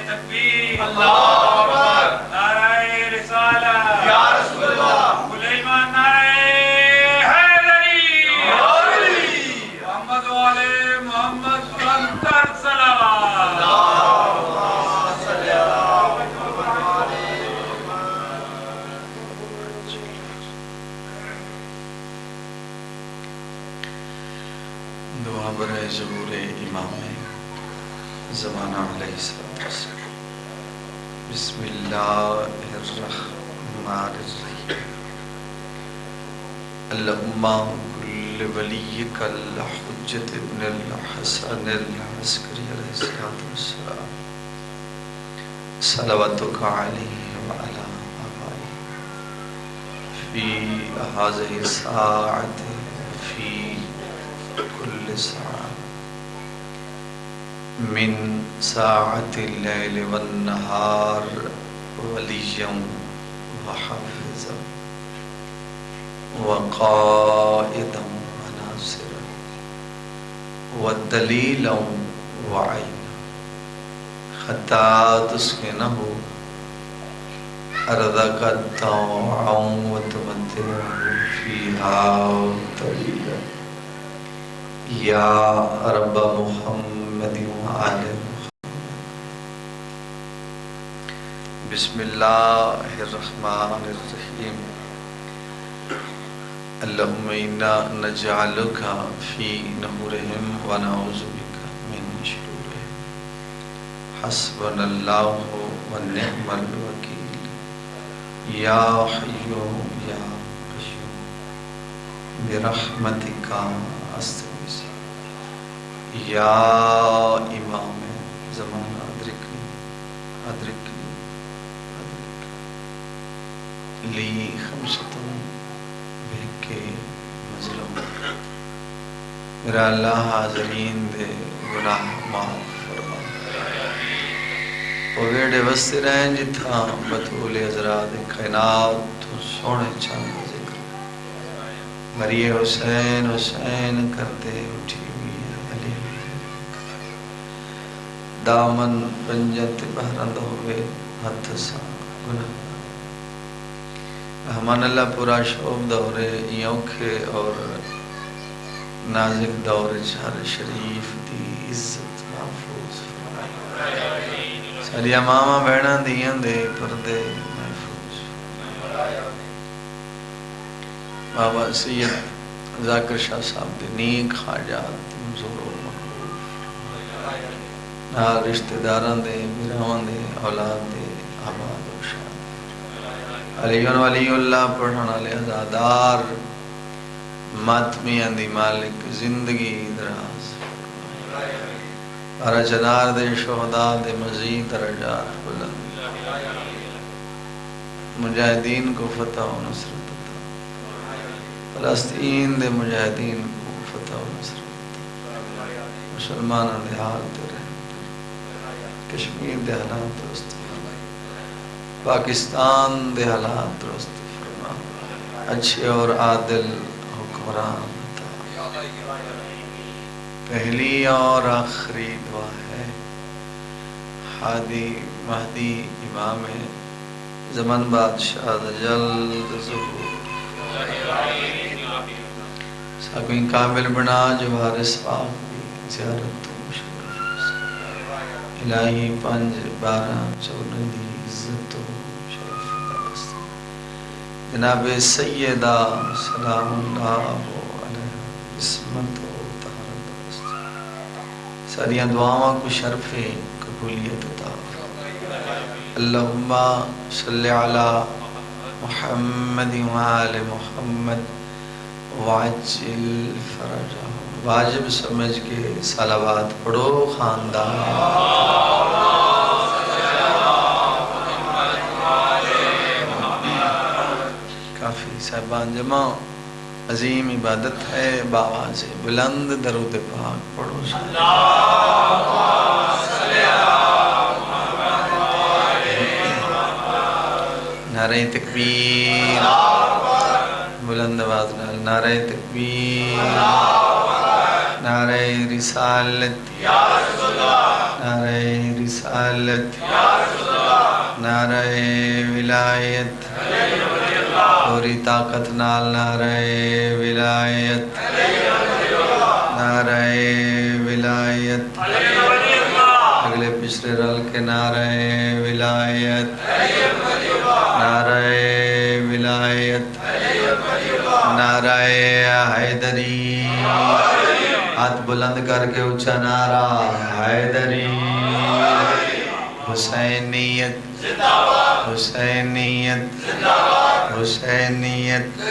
تکبیر اللہ اکبر نعرہ رسالت یا رسول اللہ سلیمان نعرہ حیدری محمد والے محمد بلندر صلوات دعا برائے ظہور امام زمانہ علیہ السلام۔ بسم اللہ الرحمن الرحیم۔ اللہم کل ولیک الحجت ابن الحسن العسکری علیہ السلام صلواتک علیہ وعلا آبائی فی هذه الساعة فی كل ساعة من ساعة الليل والنهار وليا وحافظا وقائدا وناصرا ودليلا وعينا حتى تسكنه أرضك طوعا وتمتعه فيها طويلا یا رب محمد وآل محمد۔ بسم اللہ الرحمن الرحیم۔ اللہم انا نجعلک فی نحورہم ونعوذ بک من شرورہم حسبنا اللہ ونعم الوکیل یا حی یا قیوم برحمتک استغیث یا امام زمانہ ادرکنی ادرکنی ادرکنی لی خمسۃ بہکے مظلوم۔ میرا اللہ حاضرین دے گناہ معاف فرما، وہ ویڑے وستے رہیں جتھا بطول حضرات کائنات تو سونے چاند ذکر مریے حسین حسین کرتے اٹھی دامن پنجت بہرند ہوئے ہتھ سا گناہ۔ رحمان اللہ پورا شعب دورے یوکھے اور نازک دور چار شریف دی عزت محفوظ فرمائے، ساری ماما بہنا دیاں دے پردے محفوظ۔ بابا سید ذاکر شاہ صاحب دے نیک حاجات منظور و مقبول، نال رشتہ داران دے میراواں دے اولاد دے آباد و شاد، علی ولی اللہ پڑھن والے عزادار ماتمیاں دی مالک زندگی دراز، ہر جنار دے شہداء دے مزید درجات بلند، مجاہدین کو فتح و نصرت عطا، فلسطین دے مجاہدین کو فتح و نصرت عطا، مسلمانوں دے حال تے کشمیر دے حالات درست فرما، پاکستان دے حالات درست فرما، اچھے اور عادل حکمران عطا۔ پہلی اور آخری دعا ہے ہادی مہدی امام زمن بادشاہ جلد ظہور، ساکویں کامل بنا جو وارث پاک بھی زیارت الہی 5 12 14 دی عزت و شرف دست جناب سیدہ سلام اللہ علیہ عصمت و طہارت دست، ساریاں دعاواں کو شرف قبولیت عطا۔ اللہم صلی علی محمد وآل محمد وعجل فرجہ۔ واجب سمجھ کے صلوات پڑھو خاندان۔ کافی صاحبان جمع، عظیم عبادت ہے، باواز بلند درود پاک پڑھو۔ نعرہ تکبیر، بلند آواز نال نعرہ تکبیر، نعرہ رسالت یا رسول اللہ نعرہ رسالت نعرہ ولایت پوری طاقت نال نعرہ ولایت نعرہ ولایت اگلے پچھلے رل کے نعرہ ولایت نعرہ ولایت نعرہ حیدری ہاتھ بلند کر کے اونچا نعرہ حیدری حسینیت حسینیت حسینیت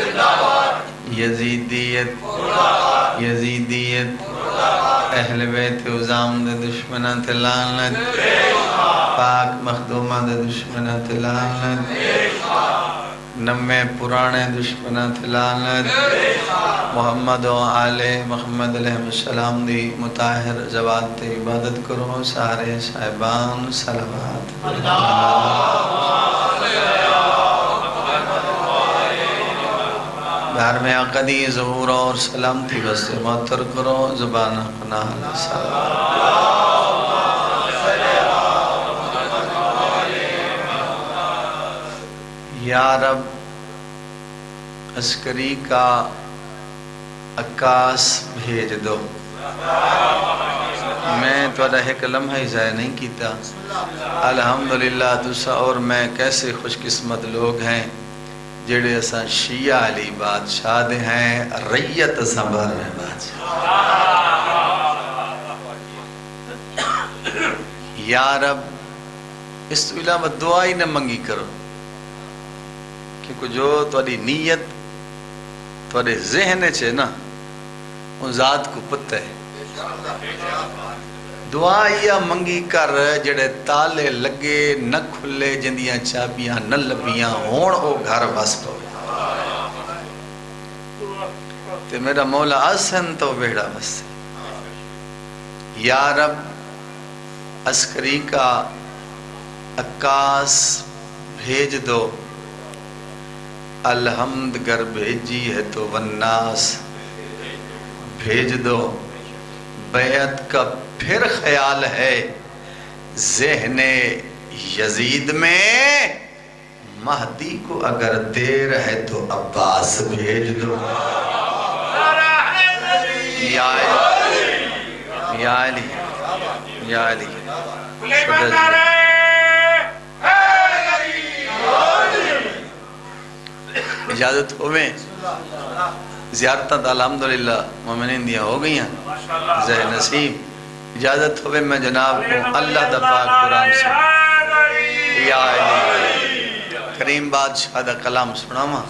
یزیدیت یزیدیت اہل بیت عظام دے دشمنہ تے لعنت پاک مخدومہ دے دشمنہ تے لعنت نمے پرانے دشمنہ تے لعنت محمد و آل محمد علیہ السلام دی مطاہر زبان تے عبادت کرو سارے صاحبان صلوات گھر میں عقدی ظہور اور سلامتی بس معطر کرو زبان اپنا صلوات یا رب عسکری کا عکاس بھیج دو میں توڑا ایک لمحہ ہی ضائع نہیں کیتا الحمدللہ تسا اور میں کیسے خوش قسمت لوگ ہیں جڑے اساں شیعہ علی بادشاہ دے ہیں ریت زبر میں بادشاہ یا رب اس تو علاوہ دعا ہی نہ منگی کرو کیونکہ جو توڑی نیت توڑے ذہن چھے نا ان ذات کو پتہ ہے دعا یا منگی کر جڑے تالے لگے نہ کھلے جندیاں چابیاں نہ لبیاں ہون او گھر بس پو تے میرا مولا آسن تو بیڑا بس یا رب عسکری کا عکاس بھیج دو الحمد گر بھیجی ہے تو والناس بھیج دو بیعت کا پھر خیال ہے ذہن یزید میں مہدی کو اگر دیر ہے تو عباس بھیج دو یا علی یا علی یا علی اجازت ہوئے زیارتہ تا الحمدللہ مومنین دیا ہو گئی ہیں زہ نصیب اجازت ہوئے میں جناب کو اللہ دا پاک قرآن سے یا علی کریم بادشاہ دا کلام سنا ماں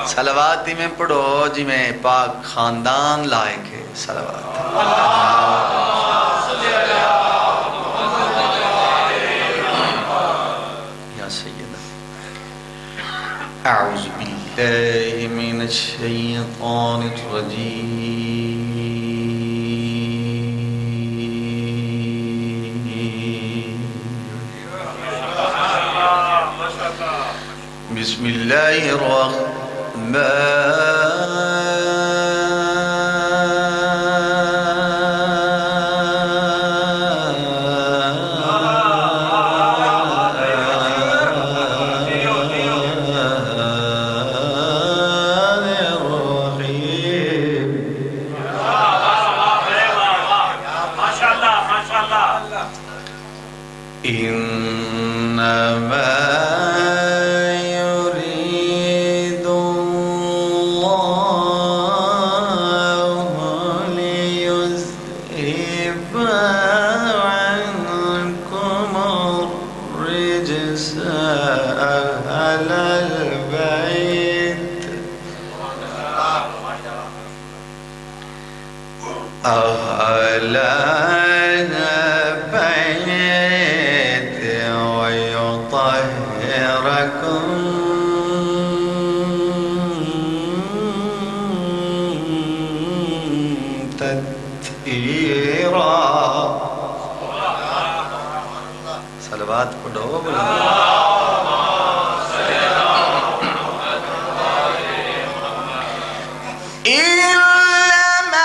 صلواتی میں پڑھو جی میں پاک خاندان لائے کے صلوات یا سیدہ اعوذ باللہ من الشیطان الرجیم بسم اللہ صلوات پڑھو إنما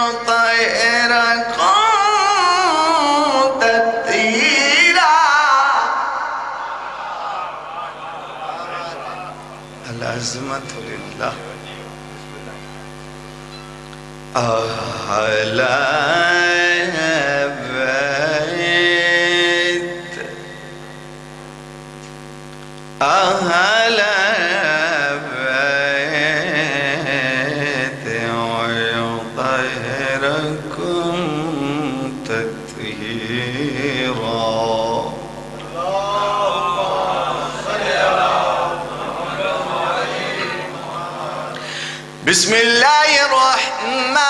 خلق الإنسان علمه البيان الأزمات الرحمن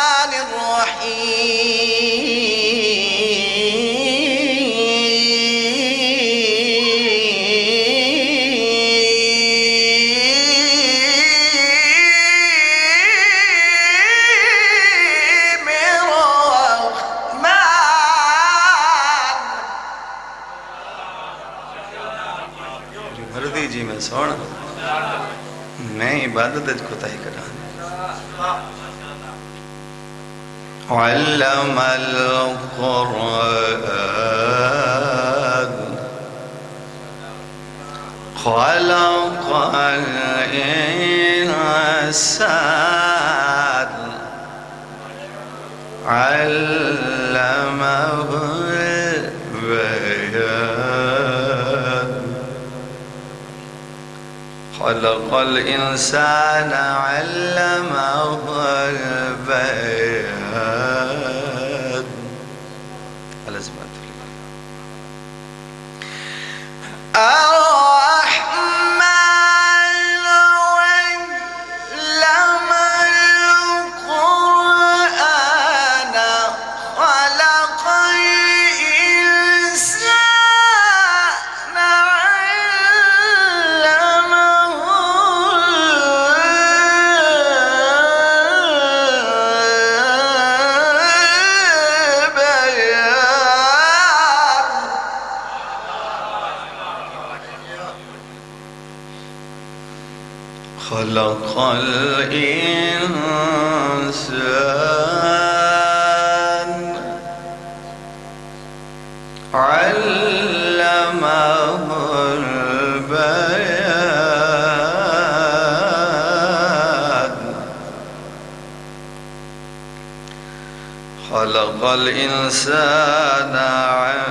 علم القرآن خلق الإنسان خلق الإنسان علمه البيان خلق الإنسان علمه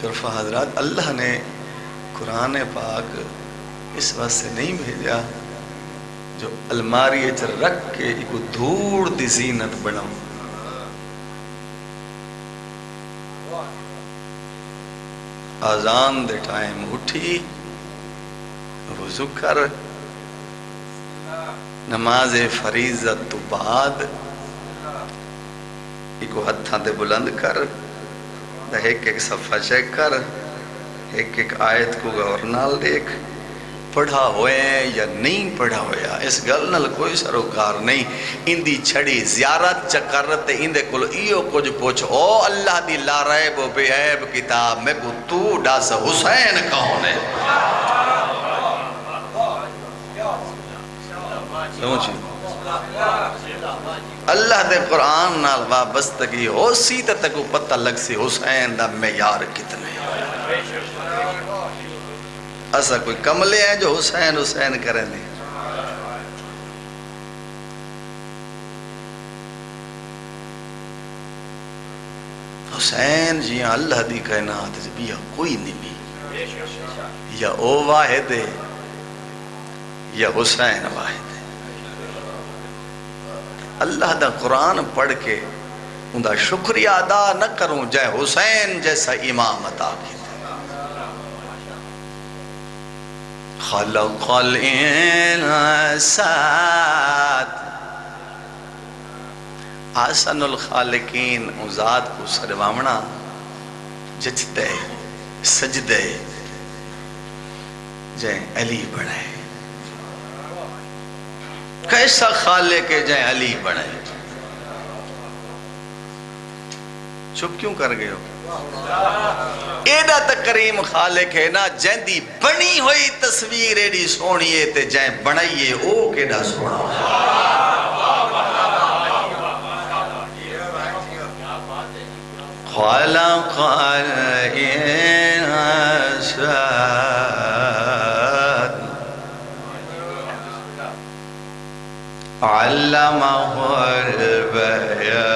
شرفا حضرات، اللہ نے قرآن پاک اس واسطے نہیں بھیجا جو الماری چ رکھ کے ایک دھوڑ دی زینت بناؤ. آزان دے ٹائم اٹھی، وضو کر، نماز فریضت تو بعد ایک ہتھاں تے بلند کر، ایک ایک صفحہ چیک کر، ایک ایک آیت کو غور نال دیکھ، پڑھا ہوئے ہیں یا نہیں پڑھا ہویا. اس گل نال کوئی سروکار نہیں. اندی چھڑی زیارت چکرت اندے کل ایو کچھ پوچھ، او اللہ دی لا ریب و بے عیب کتاب میں کو تو ڈاس حسین کون ہے. سمجھی اللہ دے قرآن نال وابستگی ہو سی تے کو پتہ لگ سی حسین دا معیار کتنے. ایسا کوئی کملے ہیں جو حسین حسین کریں دیں. حسین جی اللہ دی کائنات بیا کوئی نہیں بھی، یا او واحد ہے یا حسین واحد ہے. اللہ دا قرآن پڑھ کے ان دا شکریہ ادا نہ کروں جائے حسین جیسا امام عطا کی. خلق الانسان آسن الخالقین ذات کو سروامنا جچدے سجدے جائے علی بڑھے. کیسا خالق ہے جائے علی بڑھے. چپ کیوں کر گئے ہو؟ ایڈا تکریم خالق ہے نا، جیندی بنی ہوئی تصویر ایڈی سونیے تے جائیں بنائیے او کیڈا سونا. خلق الانسان علمہ البیان.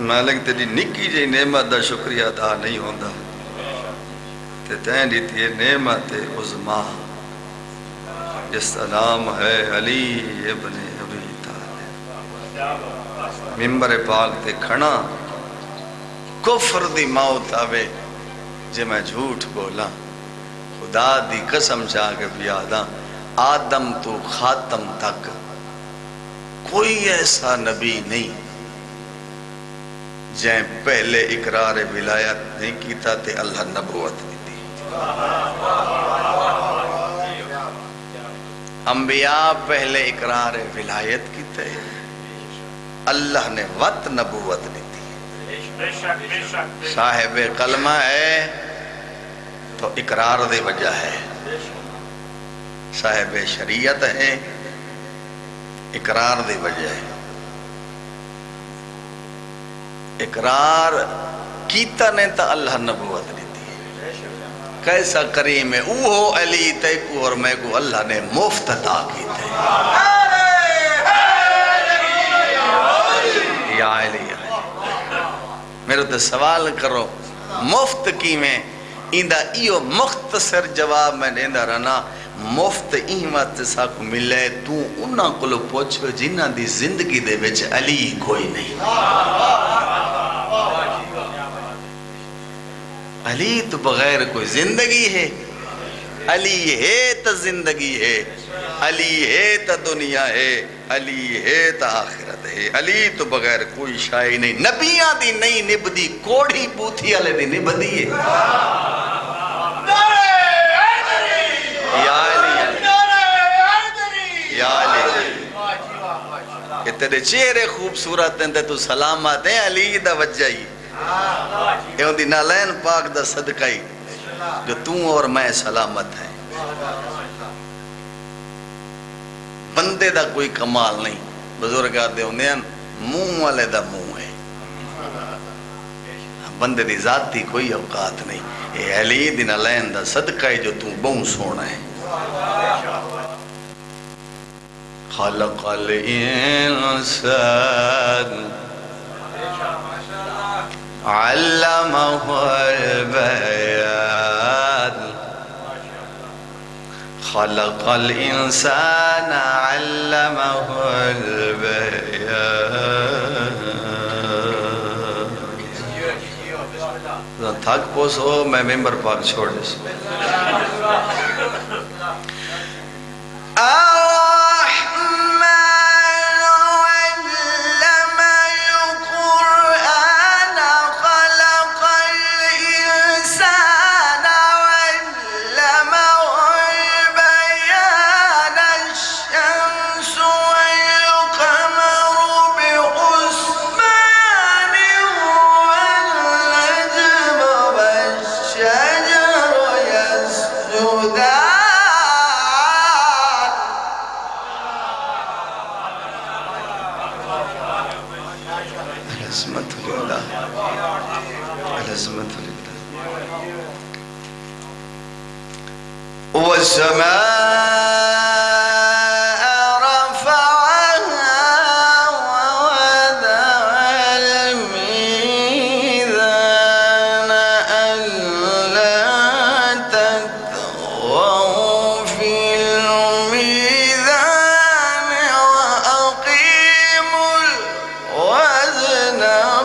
مالک تیری نکی جی نعمت دا شکریہ ادا نہیں ہوندا تے تین دیتی ہے نعمت عظما جس کا نام ہے علی ابن ابی طالب. ممبر پاک تے کھڑا کفر دی موت آوے جے میں جھوٹ بولا خدا دی قسم چاہ کے بیاداں آدم تو خاتم تک کوئی ایسا نبی نہیں جائیں پہلے اقرار ولایت نہیں کیتا تے اللہ نبوت دیتی. انبیاء پہلے اقرار ولایت کیتے اللہ نے وط نبوت دیتی. صاحب کلمہ ہے تو اقرار دے وجہ ہے، صاحب شریعت ہے اقرار دے وجہ ہے. اقرار کیتا نے تا اللہ نبوت دیتی ہے. کیسا کریم ہے اوہو علی تیکو اور میں کو اللہ نے مفت عطا کیتے یا علی. میرے تو سوال کرو مفت کی میں ایندہ ایو مختصر جواب میں دیندہ رہنا. مفت احمد سا کو ملے تو انہاں کو لو پوچھو جنہ دی زندگی دے وچ علی کوئی نہیں. علی تو بغیر کوئی زندگی ہے. علی ہے تو زندگی ہے، علی ہے تو دنیا ہے، علی ہے تو آخرت ہے، علی تو بغیر کوئی شائی نہیں، نبیاں دی نہیں نبدی، کوڑی بوتھی والے دی نبدی ہے۔ یا علی یا علی، کہ تیرے چہرے خوبصورت ہیں تو سلامت ہیں، علی دا وجہ ہی یہ ہوندی نالین پاک دا صدقہ ہی جو توں اور میں سلامت ہیں۔ بندے دا کوئی کمال نہیں، بزرگ آدھے ہوندے ہیں منہ والے دا منہ ہے، بندے دی ذاتی کوئی اوقات نہیں، اے علی دی نالین دا صدقہ ہے جو توں بہت سونا ہے۔ خلق الانسان علمہ البیان، خلق الانسان علمہ البیان۔ تھک پوسو میں ممبر پاک چھوڑ دے سو۔ والسماء رفعها ووضع الميزان ألا تطغوا في الميزان وأقيموا الوزن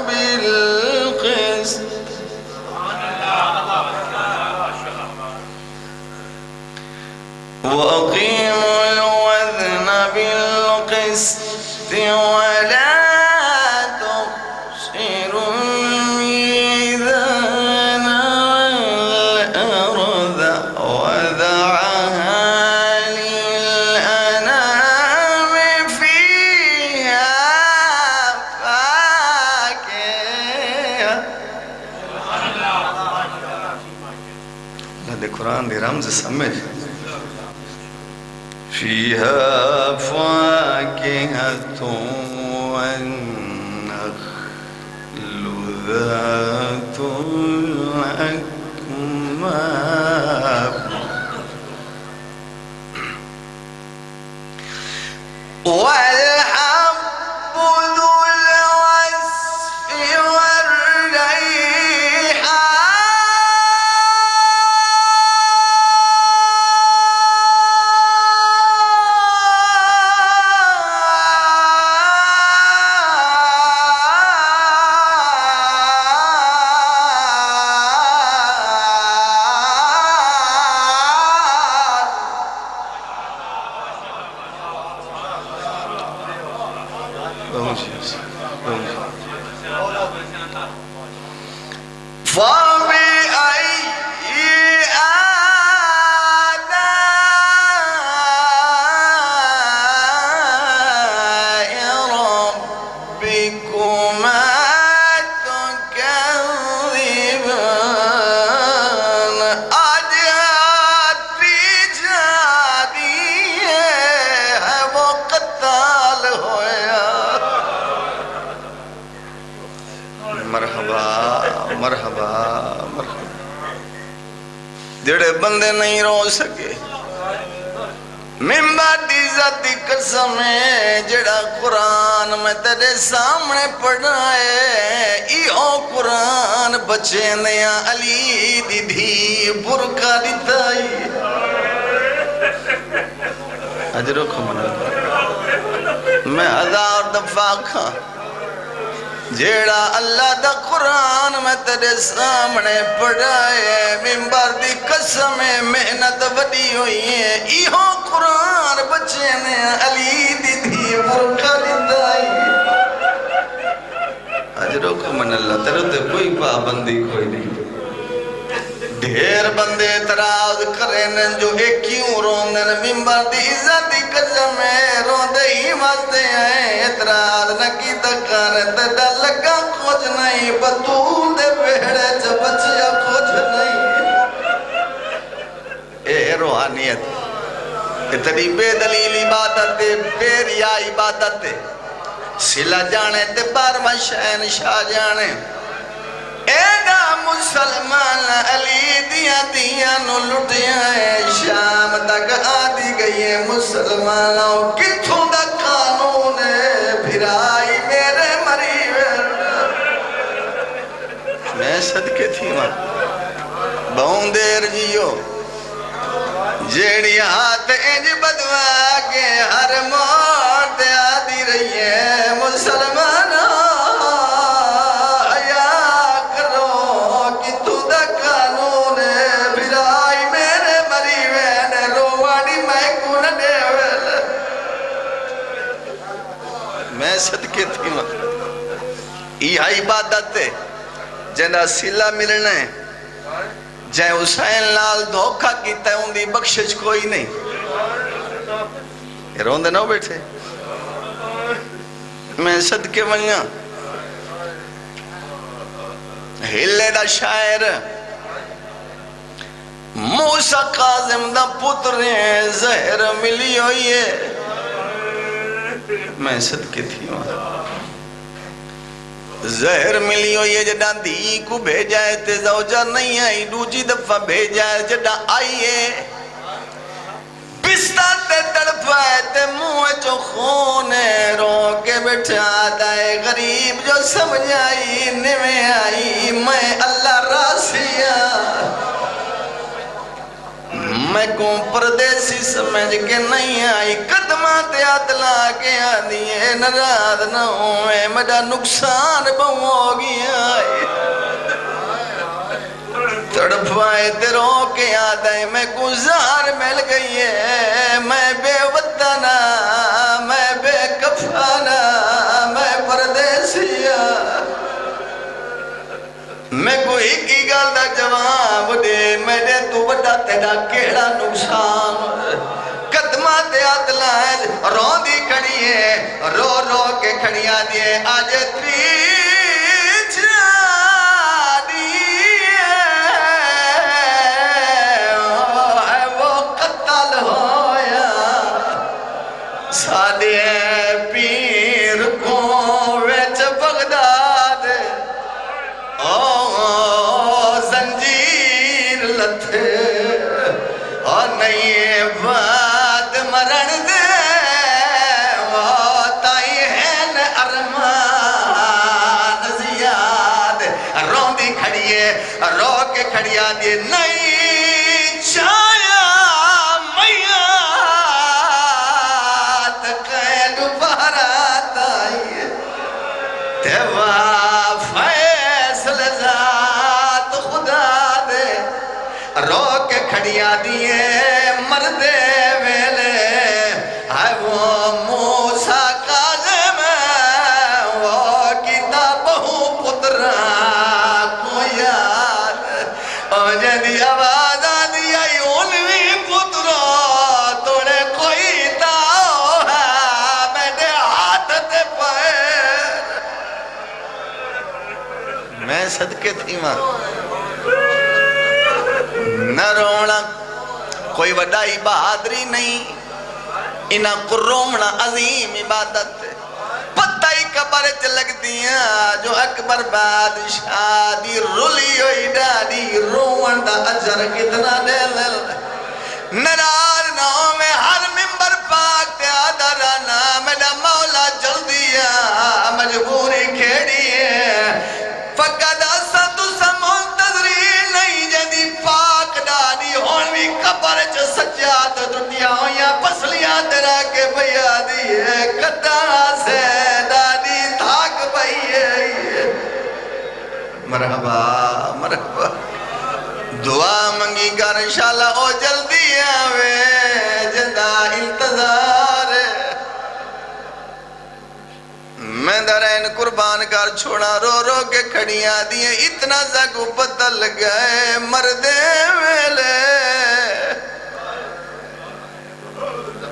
بالقسط وأقيموا الوزن بالقسط ولا تخسروا الميزان والأرض وضعها للأنام فيها فاكهة۔ لدے قرآن دی رمز سمجھ، فيها فاكهة والنخل ذات الأكمام والحب ذو العصف والريحان فبأي آلاء ربكما تكذبان؟ آدھی جادی ہے وہ قتال ہویا۔ مرحبا مرحبا مرحبا، جڑے بندے نہیں رو سکے ممبر دی ذاتی قسم ہے، جڑا قرآن میں تیرے سامنے پڑھنا ہے، ایہو قرآن بچے نیا علی دی دھی برکا دیتائی۔ اجرو کو منا میں ہزار دفعہ کھا جیڑا اللہ دا قرآن میں تیرے سامنے پڑھائے ممبر دی قسم محنت وڈی ہوئی ہے ایہو قرآن بچے نے علی دی تھی برکھا دیتائی اجروں کو من اللہ تیرے تے کوئی پابندی کوئی نہیں ڈھیر بندے اعتراض کریں جو ایک کیوں روندن ممبر دی عزت دی قسم ہے روندے ہی واسطے ہیں اعتراض نہ کی تکار تڈا لگا کچھ نہیں بطول دے بیڑے چ بچیا کچھ نہیں اے روحانیت اتنی بے دلیل عبادت بے ریا عبادت سلا جانے تے بارواں شہنشاہ جانے ایڈا مسلمان علی دیا نو لٹیا ہے شام تک آدھی گئی ہے مسلمانوں کتھوں دا قانون ہے بھرائی میرے مریوے میں صدقے تھی ماں بہن دیر جیو جیڑی ہاتھ انج بدوا کے ہر موت آدھی رہی ہے مسلمانوں صدقے تھی ماں یہ عبادت ہے جنہ سلا ملنا ہے جائے حسین لال دھوکہ کیتا ہے ان دی بخشش کوئی نہیں یہ روندے نہ بیٹھے میں صدقے منگا ہلے دا شاعر موسیٰ قاظم دا پتر زہر ملی ہوئی ہے میں صدقے تھی وہاں زہر ملی ہوئی ہے جڑا دی کو بھیجائے تے زوجہ نہیں آئی دوجی دفعہ بھیجائے جڑا آئیے پستا تے تڑپائے تے منہ جو خون رو کے بٹھا دائے غریب جو سمجھ آئی نوے آئی میں اللہ راسیہ میں کون پردیسی سمجھ کے نہیں آئی قدمات عدلہ کے آدھیے نراض نہ ہوئے میرا نقصان بہو ہو گیا تڑپائے تیروں کے آدھے میں گزار مل گئی ہے میں بے وطنہ میں بے کفانہ میں پردیسیہ میں کوئی کی گل دا جواب دے میرے تو بڑا تیرا کیڑا نقصان قدمات عدلہ رو دی کھڑی ہے رو رو کے کھڑیاں دیئے آج تری جانی ہے وہ قتل ہویا سادے پیر کو ویچ بغداد زنجیر لتھے اور نہیں بات مرن دے تائی ہیں ارمان زیاد روندی کھڑیے رو کے کھڑیا دے نہیں چایا میاں تقید بارات آئیے تیوا فیصل ذات خدا دے رو کے کھڑیا دیئے مردے ویلے ہے وہ موسیٰ قاظم وہ کتاب بہو پترہ کو یاد اور جدی آواز آدھی آئی انوی پترہ توڑے کوئی تاؤ ہے میرے ہاتھ تے پیر میں صدقے تھی ماں نہ رونا کوئی وڈائی بہادری نہیں انہاں کو رومنا عظیم عبادت ہے پتہ ہی قبر چلک دیا جو اکبر بادشاہ دی رلی ہوئی ڈاڈی رومن دا اجر کتنا دے لل نراز ناؤں میں ہر ممبر پاک تے آدھرانا میرا مولا جلدیا مجبوری کھیڑی ہے فقد اسد سمنتظری نہیں جدی پاک ڈاڈی ہون بھی قبر چ سجاد ٹٹیاں ہویاں پسلیاں تیرا کے بھیا دی ہے کٹا سے ڈاڈی تھاک پئی ہے مرحبا مرحبا دعا منگی کر انشاءاللہ او جلدی آوے جدا انتظار میں درین قربان کر چھوڑا رو رو کے کھڑیاں دیئے اتنا سا کو پتہ لگائے مردے ویلے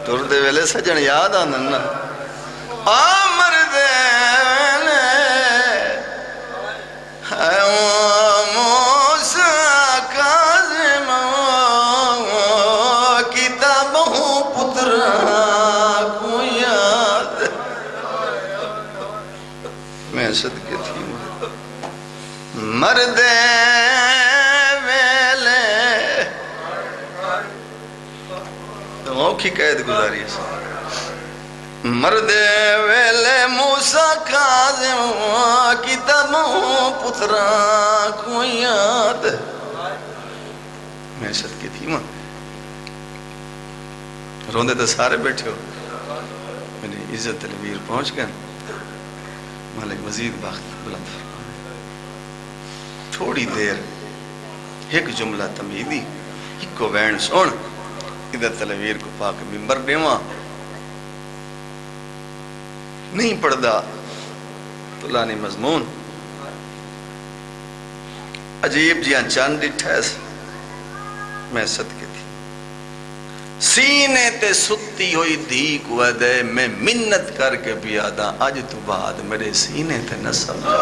تردے ویلے سجن یاد آننا مردے ویلے موسیٰ کاظم کتابوں پتر کو یاد میں صدقے تھی مردے ویلے موقعی قید گزاری ہے مردے ویلے موسیٰ کاظم کتابوں پتران کو یاد میں صدقے تھی ماں روندے تو سارے بیٹھے ہو میری عزت تلویر پہنچ گئے مالک مزید باقت بلند فرمائے تھوڑی دیر ایک جملہ تمیدی ایک کو وین سون ادھر تلویر کو پاک ممبر دیواں نہیں پڑھدا تو لانی مضمون عجیب جیاں چاند ڈٹھائس میں صدقے تھی سینے تے ستی ہوئی دھی کو دے میں منت کر کے بیادا آج تو بعد میرے سینے تے نہ سمجھا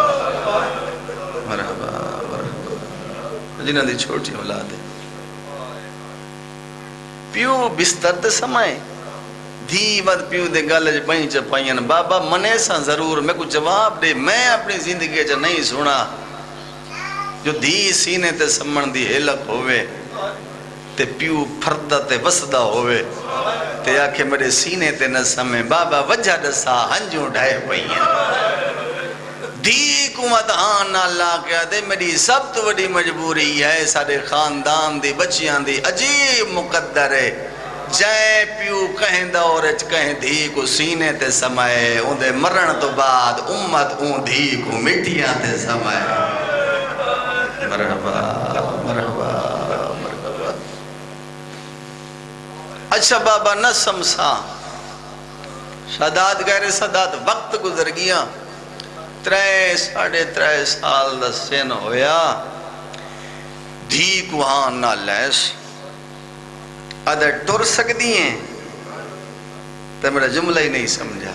مرحبا مرحبا جنہ دی چھوٹی اولاد ہے پیو بستر تے سمائے دھی ود پیو دے گالج بہن چپائین بابا منے سا ضرور میں کو جواب دے میں اپنی زندگی جا نہیں سنا جو دھی سینے تے سمن دی ہیلک ہوئے تے پیو پھردہ تے وسدہ ہوئے تے آکھے میرے سینے تے نہ سمیں بابا وجہ دسا ہنجوں ڈھائے پئین دھی کو مدہان نہ لا کے دے میری سب تو بڑی مجبوری ہے سارے خاندان دی بچیاں دی عجیب مقدر ہے جائے پیو کہیں دورج کہیں دھی کو سینے تے سمائے ان دے مرن تو بعد امت ان دھی کو مٹیاں تے سمائے مرحبا مرحبا مرحبا اچھا بابا نہ سمسا شادات غیر صدات وقت گزر گیا 3.5 سال دا سن ہویا دھی کو ہاں نہ لیس ادھر ٹر سکتی ہیں تو میرا جملہ ہی نہیں سمجھا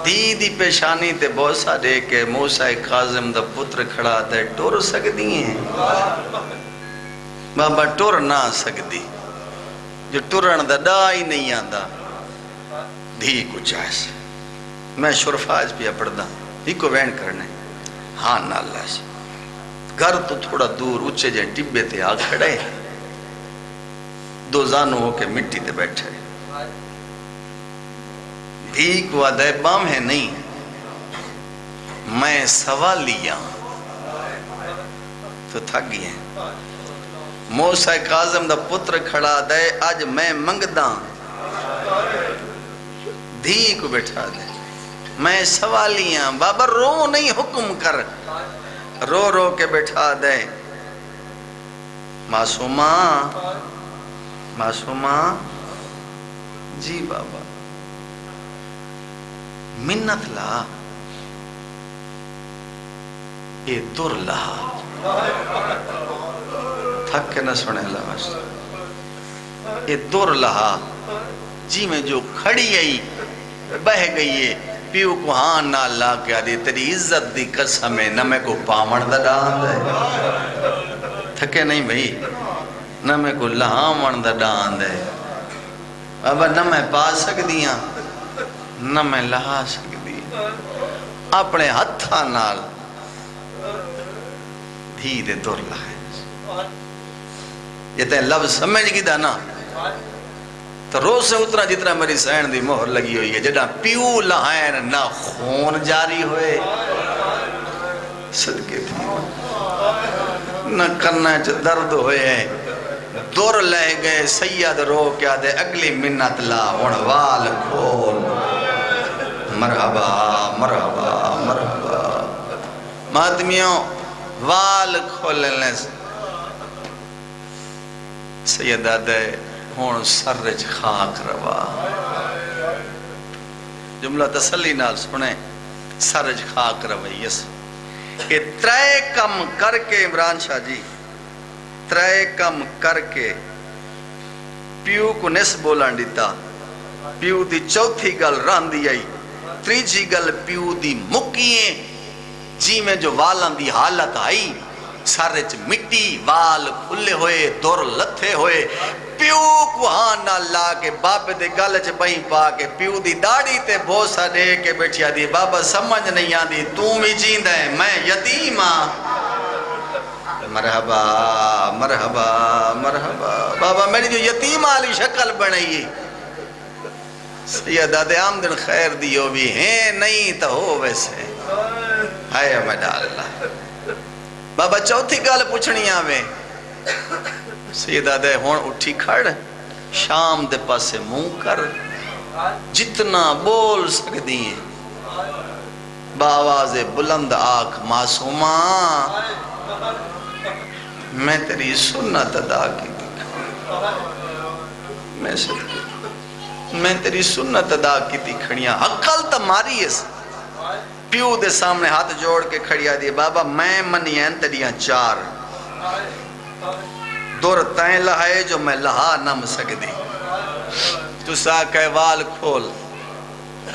دی پیشانی تے بہت سا دے کے موسیٰ کاظم دا پتر کھڑا تے ٹر سکتی ہیں بابا ٹر نہ سکتی جو ٹرن دا ڈا ہی نہیں آندا دھی کو چاہس میں شرفاج پیا پڑھدا ہی کو وین کرنے ہاں نہ اللہ سے گھر تو تھوڑا دور اچھے جائیں ٹبے تے آ کھڑے دو زانوں ہو کے مٹی تے بیٹھے دھی کو آدھے بام ہے نہیں میں سوالیاں تو تھک گئی ہیں موسیٰ کاظم دا پتر کھڑا دے آج میں منگداں دھی کو بیٹھا دے میں سوالیاں بابا رو نہیں حکم کر رو رو کے بیٹھا دے معصوماں معصوماں جی بابا منت لا اے در لہا تھک کے نہ سنے لہا اے در لہا جی میں جو کھڑی آئی بہ گئی ہے پیو کو ہاں نہ لا کیا دی تیری عزت دی قسم ہے نہ میں کو پامڑ دا ڈان دے تھکے نہیں بھئی نہ میں کو لہاں من دا ڈان دے اب نہ میں پا سکدیاں نہ میں لہا سکدی اپنے ہتھا نال دھی دے دور لہائے یہ تے لفظ سمجھ گی دا نا تو روز سے اتنا جتنا میری سین دی مہر لگی ہوئی ہے جڑا پیو لہائیں نہ خون جاری ہوئے صدقے تھی نہ کرنا چھ درد ہوئے ہیں دور لے گئے سید رو کیا دے اگلی منت لا ونوال کھول مرحبا مرحبا مرحبا ماتمیوں وال کھولنے سیدہ دے ہون سرج خاک روا جملہ تسلی نال سنے سرج خاک رویس کہ ترے کم کر کے عمران شاہ جی ترے کم کر کے پیو کو نس بولن دیتا پیو دی چوتھی گل راندی آئی تریجی گل پیو دی مکیے جی میں جو والان دی حالت آئی سارے مٹی وال کھلے ہوئے دور لتھے ہوئے پیو کو ہاں نہ لا کے باپ دے گل چ بہیں پا کے پیو دی داڑھی تے بھوسا دے کے بیٹھیا دی بابا سمجھ نہیں آندی تو بھی جیندہ ہے میں یتیم ہاں مرحبا مرحبا مرحبا بابا میری جو یتیم والی شکل بنائی سیدہ دے آمدن خیر دیو بھی ہیں نہیں تو ہو ویسے ہائے میڈا اللہ بابا چوتھی گال پوچھنی آوے سیدہ دے ہون اٹھی کھڑ شام دے پاسے منہ کر جتنا بول سکتی ہیں باواز بلند آنکھ معصومہ میں تیری سنت ادا کی میں تیری سنت ادا کی تھی کھڑیاں عقل تمہاری اس پیو دے سامنے ہاتھ جوڑ کے کھڑیا دی بابا میں منیاں تیریاں چار دور تائیں لہائے جو میں لہا نم سکدی تو سا کہ وال کھول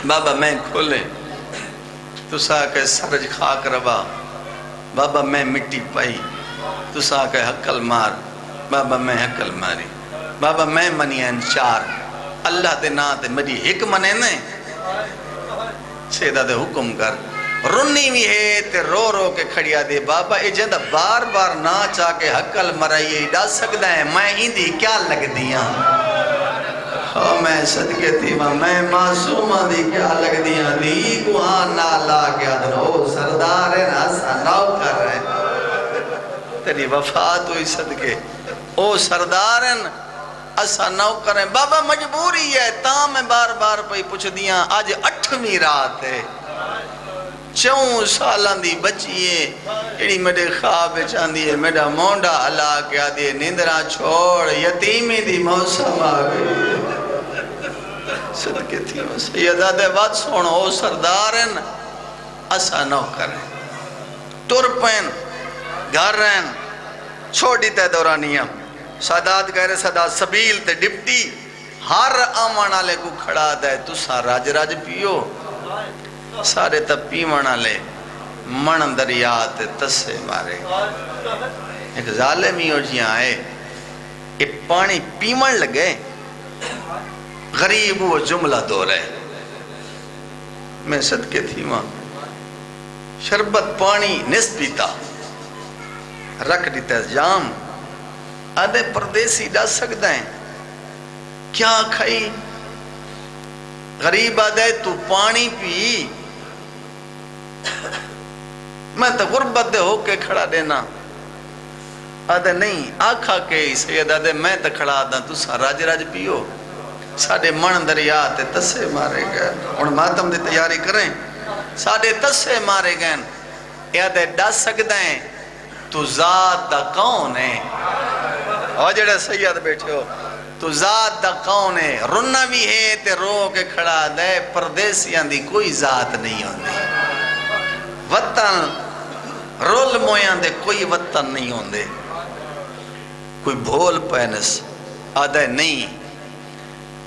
بابا میں کھولے تو سا کہ سرج خاک روا بابا میں مٹی پائی تو سا کہ حقل مار بابا میں حقل ماری بابا میں منیاں چار اللہ دے نا تے میری ایک منے نے سیدہ دے حکم کر رنی بھی ہے تے رو رو کے کھڑیا دے بابا اے جندہ بار بار نا چاہ کے حقل مرائیے ڈا سکتا ہے میں ہی دی کیا لگ دیاں میں صدقے تھی میں معصومہ دی کیا لگ دیاں دی کو ہاں نالا کیا دن او سردار ہے ناسا ناو کر رہے تیری وفات ہوئی صدقے او سردار ہے اسا نو کریں بابا مجبوری ہے تا میں بار بار پہی پوچھ دیاں آج 8ویں رات ہے 4 سالان دی بچیے ایڈی میڈے خواب چاندی ہے میڈا مونڈا اللہ کیا دیئے نیندرہ چھوڑ یتیمی دی موسم آگئی صدقے تھی سیدہ دے بات سوڑ او سردارن اسا نو کریں تر پین گھر رہن چھوڑی تے دورانیاں سادات کہہ رہے سادات سبیل تے ڈپٹی ہر آمانا لے کو کھڑا دے تو سا راج راج پیو سارے تب پیمانا لے من دریا تے تسے مارے ایک ظالمی ہو جی آئے یہ پانی پیمن لگے غریب وہ جملہ دو رہے میں صدقے تھی ماں شربت پانی نس پیتا رکھ دیتا جام آدھے پردیسی ڈا سکتا ہے کیا کھائی غریب آدھے تو پانی پی میں تو غربت دے ہو کے کھڑا دینا آدھے نہیں آکھا کے سید آدھے میں تو کھڑا دا تو سا راج راج پیو ساڑھے من دریا تے تسے مارے گئے ان ماتم دے تیاری کریں ساڑھے تسے مارے گئے یہ آدھے ڈا سکتا ہے تو ذات دا کون ہے اور جڑے سید بیٹھے ہو تو ذات دا کون ہے رنہ بھی ہے تے رو کے کھڑا دے پردیسیاں دی کوئی ذات نہیں ہوندی وطن رول مویاں دے کوئی وطن نہیں ہوندے کوئی بھول پینس آدھے نہیں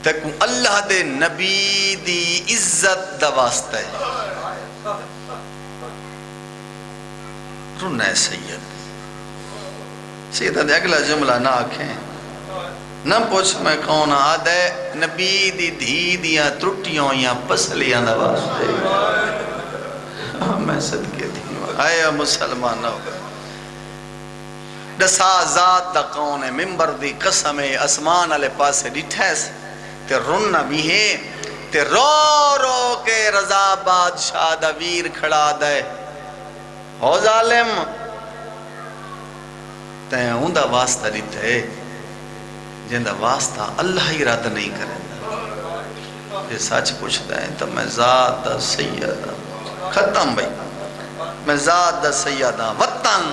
تکو اللہ دے نبی دی عزت دا واسطہ ہے رنہ ہے سید سیدہ دے اگلا جملہ نہ آکھیں نہ پوچھ میں کون آدھے نبی دی دھی دیا ترٹیوں یا پسلیاں دا واسطے میں صدقے تھی آیا مسلمان ہوگا دسا ذات دا کون ہے ممبر دی قسم اسمان علی پاسے ڈٹھیس تے رنہ بھی ہے تے رو رو کے رضا بادشاہ دا ویر کھڑا دے ہو ظالم تے ہوں دا واسطہ ڈٹھے جن دا واسطہ اللہ ہی رد نہیں کرے یہ سچ پوچھتا ہے تو میں ذات دا سید ختم بھئی میں ذات دا سیدہ وطن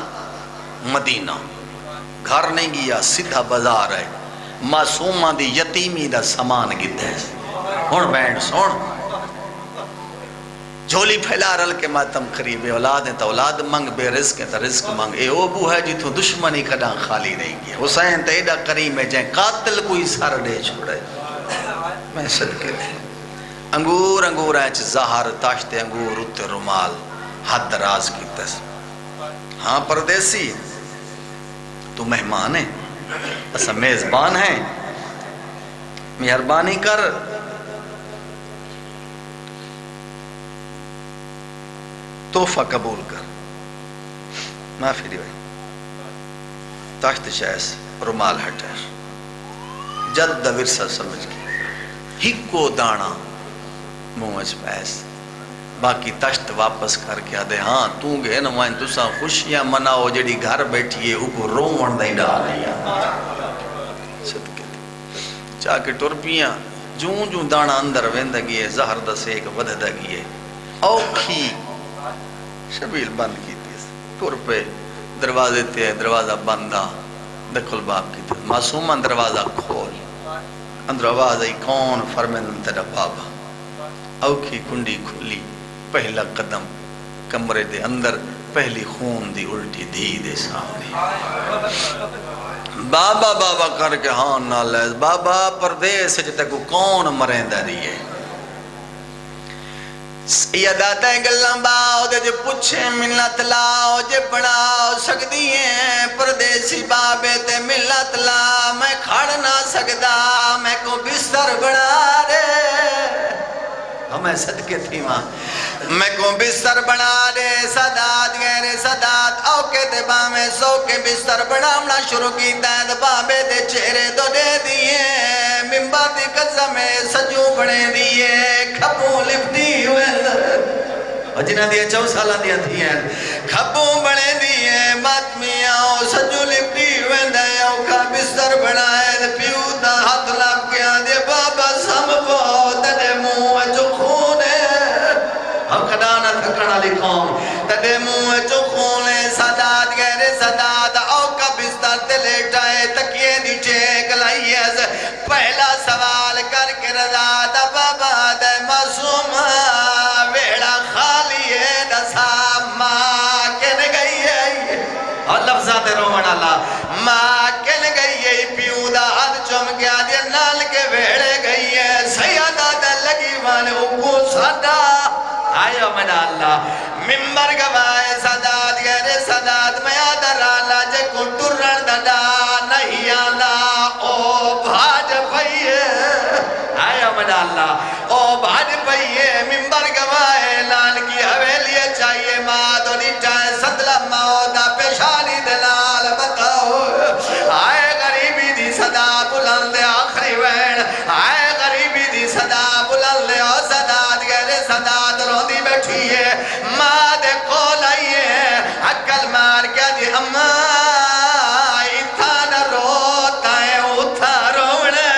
مدینہ گھر نہیں گیا سیدھا بازار ہے معصومہ دی یتیمی دا سامان گدھے ہون بینڈ سون جھولی پھیلا رل کے ماتم قریب اولاد ہیں تو اولاد منگ بے رزق ہیں تو رزق منگ اے او بو ہے جتو دشمنی کڑاں خالی نہیں گیا حسین تے ایڈا کریم ہے جائیں قاتل کوئی سر دے چھوڑے میں صدقے دے انگور انگور ہیں زہر تاشتے انگور اتے رمال حد دراز کی تس ہاں پردیسی تو مہمان ہے اسا میزبان ہیں مہربانی کر تحفہ قبول کر معافی دی بھائی تاشت چیس رمال ہٹر جد دا ورثہ سمجھ کے ہکو دانا موج پیس باقی تشت واپس کر کے آدھے ہاں تو گئے نمائن تساں خوشیاں مناؤ جڑی گھر بیٹھیے اوپر رومن دیں ڈال لیا صدقے چاہ کے ٹرپیاں جون جون دانا اندر ویندگی ہے زہر دا سیک ودھدگی ہے اوکھی شبیل بند کی تیس ٹور پہ دروازے تے دروازہ بندہ دکھل باپ کی تیس معصومہ دروازہ کھول اندر آواز آئی کون فرمین تیرا بابا اوکھی کنڈی کھلی پہلا قدم کمرے دے اندر پہلی خون دی الٹی دھی دے سامنے بابا بابا کر کے ہاں نالیز بابا پردیس جتے کو کون مرین دا دیئے یا داتا ہے گلن باؤ دے جو پوچھے ملت لاؤ جے بڑھاؤ سکتی ہیں پردیسی بابے تے ملت لا میں کھڑ نہ سکتا میں کو بستر بڑھا رے ہمیں صدقے تھی ماں میں کو بستر بنا دے صداد غیر صداد اوکے دے بامے سو کے بستر بنامنا شروع کی دید بابے دے چہرے دو دے دیئے ممبر دی قسمیں سجو بڑے دیئے کھپوں لپٹی ہوئے اور جنہ دیا 4 سالہ دیا تھی ہیں کھپوں بڑے دیئے ماتمیاں سجو لپٹی ہوئے دے اوکا بستر بنائے پیو دا ہاتھ لپ کے آدھے بابا سمبھو تدے منہ جو خون ہے ہم کھڑانا تھکڑا لکھوں تدے منہ جو خون ہے صداد غیر صداد اوکا بستر تے لیٹائے تکیے دی چیک لائیے پہلا سوال کر کے رضا دا بابا دے معصوم ویڑا خالی ہے دسا ماں کن گئی ہے اور لفظات رومن اللہ ماں کن گئی ہے پیو دا حد چم گیا دے نال کے ویڑے گئی ہے سیادہ دا لگی وانے اکو صدا آئیو منا اللہ ممبر گوائے صداد غیر صداد میں آدھر اللہ جے کو ٹرن دڑا نہیں آلہ او بھاج پئیے آئیو منا اللہ او بھاج پئیے ممبر گوائے لال کی حویلی چاہیے ماں دو نیچائے صدلہ مودا پیشانی دلال بتاؤ آئے غریبی دی صدا بلند آخری وین آئے غریبی دی صدا بلند صداد غیر صداد روندی بیٹھی ہے ماں دے کول آئیے عقل مار کیا دی اماں اتھا نہ روتا ہے اتھا رونے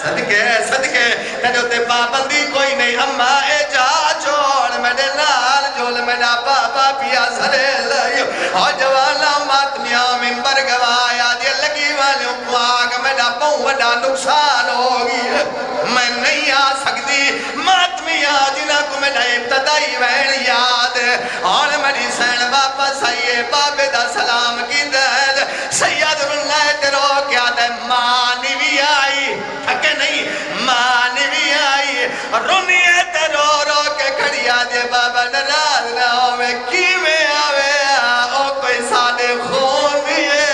صدقے صدقے تجھو تے پابندی کوئی نہیں اماں اے جا چھوڑ میرے نال جول میرا بابا پیا سرے لائیو اور جوانا ماتمیاں ممبر گوایا دی لگی والیوں کو آگ میرا پہوں وڈا نقصان ہوگی میں نہیں آ سکتی ماتمیاں جنہ کو میرا ابتدائی وین یاد اور میری سین واپس آئیے بابے دا سلام کی دید سید اللہ تیرو کیا دے مانی بھی آئی تھکے نہیں مانی بھی آئی رونی تیرو رو کے کھڑی آدھے بابا نراز نہ ہوئے کی میں آوے او کوئی سادے خون بھی ہے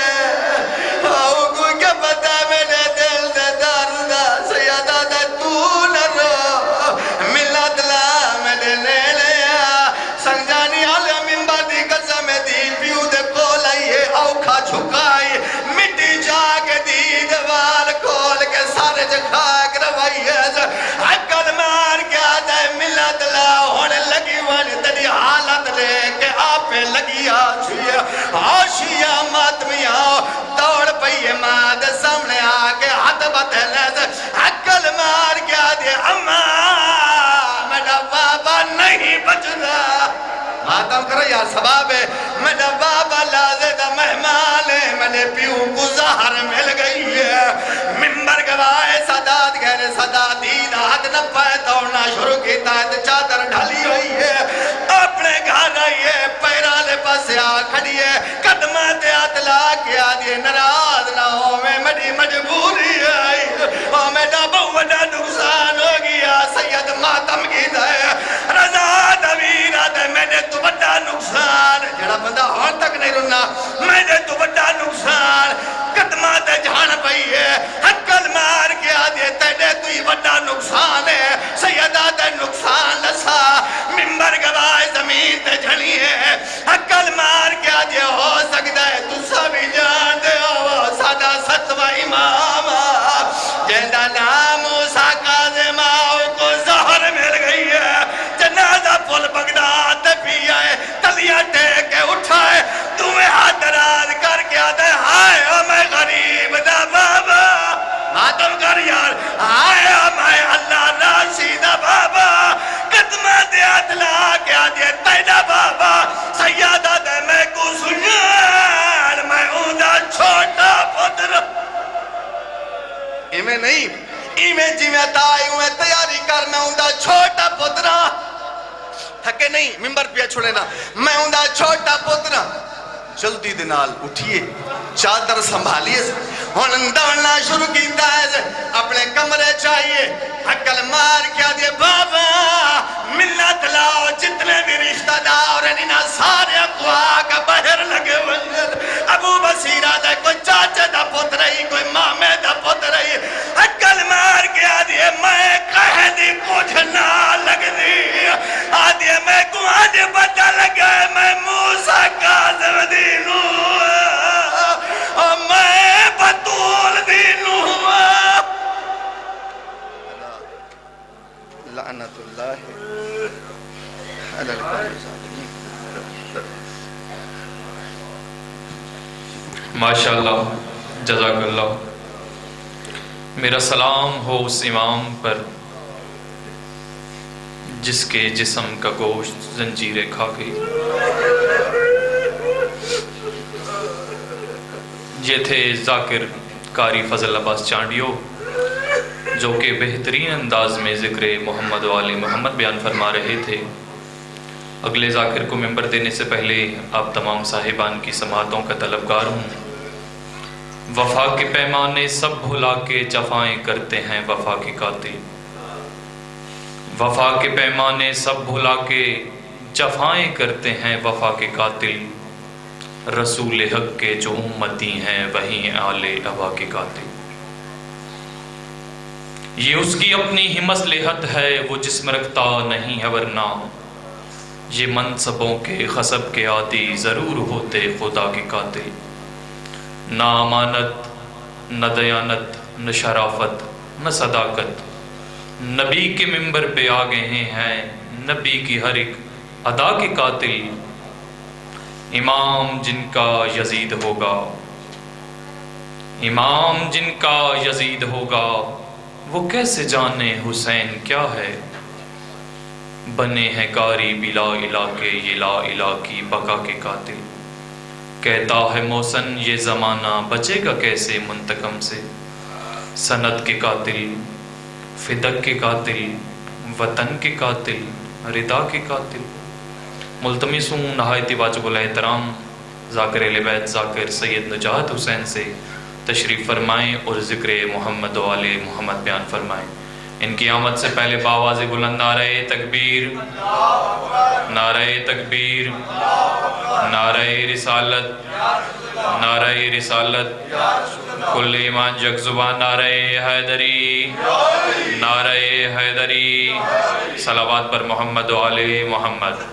او کوئی کیا پتا میرے دل دے درد سیدہ دے تو نہ رو ملت لا میرے لے لیا سنجانی علیہ ممبر دی قسم دی پیو دے کول آئیے اوکھا چھکائی مٹی جاگ دی دوار کول کے سارے جکھاک روائیے عقل مار کیا دے ملت لا ہونے لگی والی تیری حالت لے کے آپے لگی آشیا آشیا ماتمیاں دوڑ پئیے ماں دے سامنے آکے ہاتھ بتھلے عقل مار کیا دے اماں میرا بابا نہیں بچنا ماتم کرو یا صدا دید حد نہ پائے دوڑنا شروع کیتا ہے چادر ڈھالی ہوئی ہے اپنے گھر آئی ہے پیرالے پاسے آ کھڑی ہے قدمہ تے اتلا کے آدھے ناراض نہ ہو میں میری مجبوری آئی اور میرا بہت نقصان ہو گیا سید ماتم کی دے رضا دویرہ دے میں نے تو بڑا نقصان جڑا بندہ ہون تک نہیں رہنا میں نے تو بڑا نقصان قدمہ تے جھان پئی ہے حقل مار کے آدھے تیڑے تو ہی بڑا نقصان ہے سیدہ تے نقصان لسا ممبر گواہ زمین تے جھنی ہے حقل مار کے آدھے ہو سکتا ہے تو سبھی جان دے ہو سادہ ستوہ امام جہندہ نام موسیٰ کاظم آؤ کو زہر مل گئی ہے جنازہ پل بغداد پی آئے تلیاں ٹیک کے اٹھائے تمہیں ہاتھ دراز کر کے آدھے ہائے او میں غریب دا بابا ماتم کر یار ہائے او میں اللہ راسی دا بابا قدمہ دے اتلا کے آدھے تیڑا بابا سیادہ دے میں کو سنیان میں اوندا چھوٹا پتر ایمیں نہیں ایمیں جی میں تائی ہوئے تیاری کر میں اوندا چھوٹا پترا تھکے نہیں ممبر پیا چھوڑے نا میں اوندا چھوٹا پترا جلدی دنال اٹھئے چادر سنبھالیے ہن دوڑنا شروع کیتا ہے اپنے کمرے چاہیے حقل مار کیا دے بابا ملت لاؤ جتنے بھی رشتہ دار انہا سارے اقوا کا بہر لگے ونجر ابو بصیرہ دے کوئی چاچے دا پت رہی کوئی مامے دا پت رہی حقل مار کیا دے میں کہہ دی کچھ نہ لگ دی آدھے میں کو آدھے پتہ لگا میں موسیٰ کاظم دینوں اور میں بطول دینوں لعنت اللہ علی الظالمین ماشاءاللہ جزاک اللہ میرا سلام ہو اس امام پر جس کے جسم کا گوشت زنجیریں کھا گئی یہ تھے ذاکر قاری فضل عباس چانڈیو جو کہ بہترین انداز میں ذکر محمد و آل محمد بیان فرما رہے تھے اگلے ذاکر کو ممبر دینے سے پہلے آپ تمام صاحبان کی سماعتوں کا طلبگار ہوں وفا کے پیمانے سب بھلا کے جفائیں کرتے ہیں وفا کے قاتل وفا کے پیمانے سب بھلا کے جفائیں کرتے ہیں وفا کے قاتل رسول حق کے جو امتی ہیں وہی آل ابا کے قاتل یہ اس کی اپنی ہی مصلحت ہے وہ جسم رکھتا نہیں ہے ورنہ یہ منصبوں کے خصب کے عادی ضرور ہوتے خدا کے قاتل نہ امانت نہ دیانت نہ شرافت نہ صداقت نبی کے ممبر پہ آ گئے ہیں نبی کی ہر ایک ادا کے قاتل امام جن کا یزید ہوگا امام جن کا یزید ہوگا وہ کیسے جانے حسین کیا ہے بنے ہیں قاری بلا الہ کے یہ لا الہ کی بقا کے قاتل کہتا ہے محسن یہ زمانہ بچے گا کیسے منتقم سے سند کے قاتل فدق کے قاتل وطن کے قاتل ردا کے قاتل ملتمس ہوں نہایت واجب الاحترام ذاکر اہل بیت ذاکر سید نجات حسین سے تشریف فرمائیں اور ذکر محمد و آل محمد بیان فرمائیں ان کی آمد سے پہلے باواز بلند نعرہ تکبیر نعرہ تکبیر نعرہ رسالت نعرہ رسالت کل ایمان جگ زبان نعرہ حیدری نعرہ حیدری صلوات پر محمد و آل محمد